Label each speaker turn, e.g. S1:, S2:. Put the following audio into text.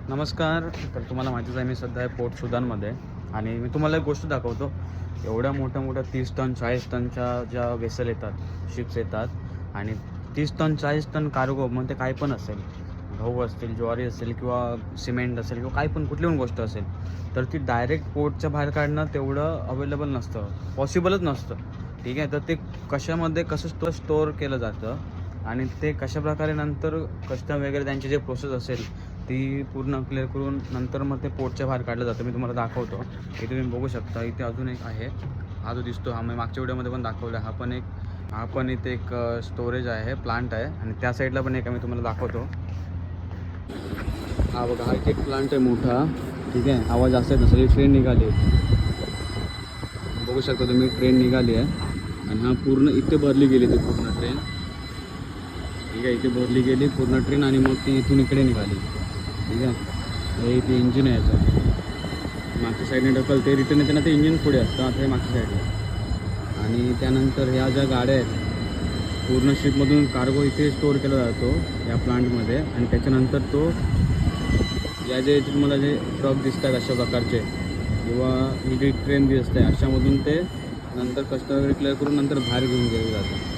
S1: नमस्कार. तर तुम्हाला माहितीच आहे मी सध्या आहे पोर्ट सुदानमध्ये आणि मी तुम्हाला एक गोष्ट दाखवतो. एवढ्या मोठ्या 30 टन 40 टनच्या ज्या वेसल येतात, शिप्स येतात आणि 30 टन 40 टन कार्गो मग ते काही पण असेल, गहू असतील, ज्वारी असेल किंवा सिमेंट असेल किंवा काही पण कुठली पण गोष्ट असेल, तर ती डायरेक्ट पोर्टच्या बाहेर काढणं तेवढं अवेलेबल नसतं, पॉसिबलच नसतं. ठीक आहे. तर ते कशामध्ये कसं स्टोअर केलं जातं आणि ते कशाप्रकारे नंतर कस्टम वगैरे त्यांची जे प्रोसेस असेल ती पूर्ण क्लिअर करून नंतर मग ते पोर्टच्या बाहेर काढलं जातं. मी तुम्हाला दाखवतो. इथे तुम्ही बघू शकता. इथे अजून एक आहे. हा जो दिसतो हा मी मागच्या व्हिडिओमध्ये पण दाखवला. हा पण इथे एक स्टोरेज आहे, प्लांट आहे आणि त्या साईडला पण एक मी तुम्हाला दाखवतो. हा बघा, हा एक प्लांट आहे मोठा. ठीक आहे. आवाज असत ना, सगळी ट्रेन निघाली आहे. बघू शकता तुम्ही, ट्रेन निघाली आहे आणि हा पूर्ण इथे भरली गेली ती पूर्ण ट्रेन. ठीक आहे. इथे भरली गेली पूर्ण ट्रेन आणि मग ती इथून इकडे निघाली. ठीक आहे. हे इथे इंजिन आहे याचं. मागच्या साईडने ढकलते, रिटर्न येते ना, ते इंजिन पुढे असतं. आता हे मागच्या साईडला. आणि त्यानंतर ह्या ज्या गाड्या आहेत पूर्ण शिपमधून कार्गो इथे स्टोअर केला जातो या प्लांटमध्ये आणि त्याच्यानंतर तो या जे तुम्हाला जे ट्रक दिसतात अशा प्रकारचे किंवा ही जी ट्रेन दिसते अशामधून ते नंतर कस्टम वगैरे क्लिअर करून नंतर बाहेर घेऊन गेलं जातं.